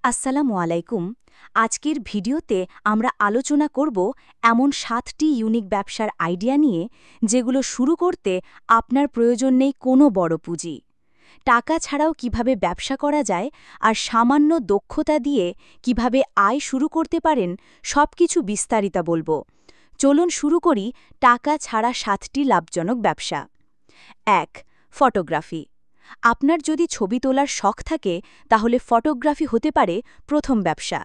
আসসালামু আলাইকুম। আজকের ভিডিওতে আমরা আলোচনা করব এমন 7টি ইউনিক ব্যবসার আইডিয়া নিয়ে যেগুলো শুরু করতে আপনার প্রয়োজন নেই কোনো বড় পুঁজি। টাকা ছাড়াও কিভাবে ব্যবসা করা যায় আর সামান্য দক্ষতা দিয়ে কিভাবে আয় শুরু করতে পারেন সবকিছু বিস্তারিত বলবো। চলুন শুরু করি টাকা ছাড়া 7টি লাভজনক ব্যবসা। ১. ফটোগ্রাফি। আপনার যদি ছবি তোলার শখ থাকে তাহলে ফটোগ্রাফি হতে পারে প্রথম ব্যবসা।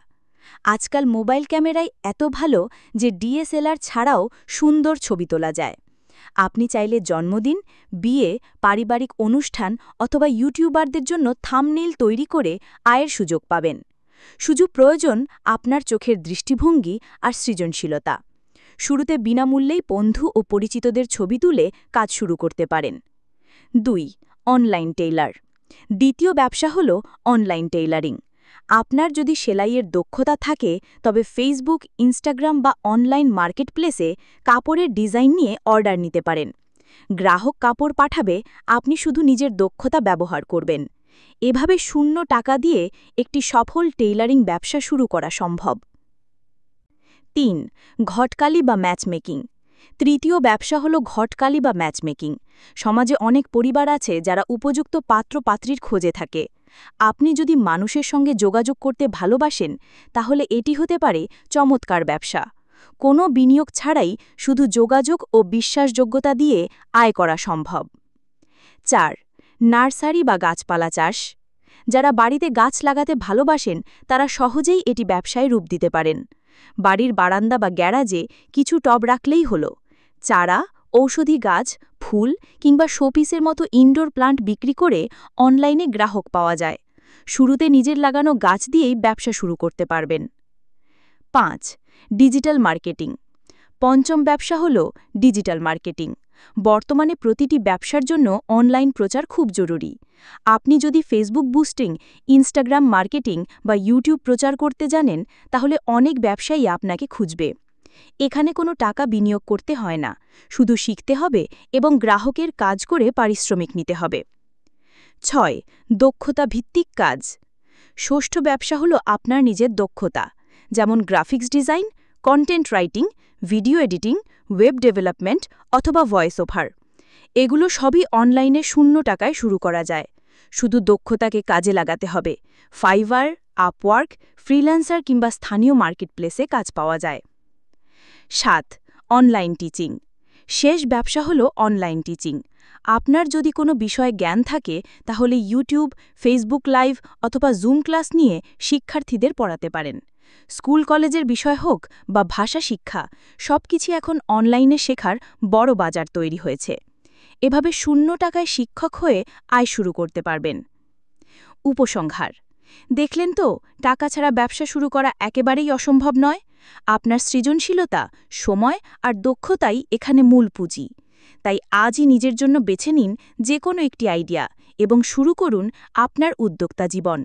আজকাল মোবাইল ক্যামেরায় এত ভালো যে ডিএসএলআর ছাড়াও সুন্দর ছবি তোলা যায়। আপনি চাইলে জন্মদিন, বিয়ে, পারিবারিক অনুষ্ঠান অথবা ইউটিউবারদের জন্য থাম্বনেইল তৈরি করে আয়ের সুযোগ পাবেন। শুধু প্রয়োজন আপনার চোখের দৃষ্টিভঙ্গি আর সৃজনশীলতা। শুরুতে বিনামূল্যেই বন্ধু ও পরিচিতদের ছবি তুলে কাজ শুরু করতে পারেন। ২. Online Taylor. দ্বিতীয় ব্যবসা হল অনলাইন টেইলারিং। আপনার যদি সেলাইয়ের দক্ষতা থাকে তবে ফেসবুক, ইনস্টাগ্রাম বা অনলাইন মার্কেটপ্লেসে কাপড়ের ডিজাইন নিয়ে অর্ডার নিতে পারেন। গ্রাহক কাপড় পাঠাবে, আপনি শুধু নিজের দক্ষতা ব্যবহার করবেন। এভাবে শূন্য টাকা দিয়ে একটি সফল টেইলারিং ব্যবসা শুরু করা সম্ভব। ৩. ঘটকালি বা ম্যাচমেকিং। তৃতীয় ব্যবসা হল ঘটকালি বা ম্যাচমেকিং। সমাজে অনেক পরিবার আছে যারা উপযুক্ত পাত্রপাত্রীর খোঁজে থাকে। আপনি যদি মানুষের সঙ্গে যোগাযোগ করতে ভালোবাসেন তাহলে এটি হতে পারে চমৎকার ব্যবসা। কোনো বিনিয়োগ ছাড়াই শুধু যোগাযোগ ও বিশ্বাসযোগ্যতা দিয়ে আয় করা সম্ভব। ৪. নার্সারি বা গাছপালা চাষ। যারা বাড়িতে গাছ লাগাতে ভালোবাসেন তারা সহজেই এটি ব্যবসায় রূপ দিতে পারেন। বাড়ির বারান্দা বা গ্যারাজে কিছু টব রাখলেই হলো। চারা, ঔষধি গাছ, ফুল কিংবা শোপিসের মতো ইনডোর প্লান্ট বিক্রি করে অনলাইনে গ্রাহক পাওয়া যায়। শুরুতে নিজের লাগানো গাছ দিয়েই ব্যবসা শুরু করতে পারবেন। ৫. Digital marketing. পঞ্চম ব্যবসা হল ডিজিটাল মার্কেটিং। বর্তমানে প্রতিটি ব্যবসার জন্য অনলাইন প্রচার খুব জরুরি। আপনি যদি ফেসবুক বুস্টিং, ইনস্টাগ্রাম মার্কেটিং বা ইউটিউব প্রচার করতে জানেন তাহলে অনেক ব্যবসায়ী আপনাকে খুঁজবে। এখানে কোনো টাকা বিনিয়োগ করতে হয় না, শুধু শিখতে হবে এবং গ্রাহকের কাজ করে পারিশ্রমিক নিতে হবে। ৬. দক্ষতা ভিত্তিক কাজ। ষষ্ঠ ব্যবসা হল আপনার নিজের দক্ষতা, যেমন graphics design, content writing, video editing, web development অথবা ভয়েস ওভার। এগুলো সবই অনলাইনে শূন্য টাকায় শুরু করা যায়। শুধু দক্ষতাকে কাজে লাগাতে হবে। ফাইবার, আপওয়ার্ক, ফ্রিল্যান্সার কিংবা স্থানীয় মার্কেটপ্লেসে কাজ পাওয়া যায়। ৭. Online teaching. শেষ ব্যবসা হল অনলাইন টিচিং। আপনার যদি কোনো বিষয়ে জ্ঞান থাকে তাহলে ইউটিউব, ফেসবুক লাইভ অথবা জুম ক্লাস নিয়ে শিক্ষার্থীদের পড়াতে পারেন। স্কুল কলেজের বিষয় হোক বা ভাষা শিক্ষা, সবকিছু এখন অনলাইনে শেখার বড় বাজার তৈরি হয়েছে। এভাবে শূন্য টাকায় শিক্ষক হয়ে আয় শুরু করতে পারবেন। উপসংহার: দেখলেন তো, টাকা ছাড়া ব্যবসা শুরু করা একেবারেই অসম্ভব নয়। আপনার সৃজনশীলতা, সময় আর দক্ষতাই এখানে মূল পুঁজি। তাই আজই নিজের জন্য বেছে নিন যে কোনো একটি আইডিয়া এবং শুরু করুন আপনার উদ্যোক্তা জীবন।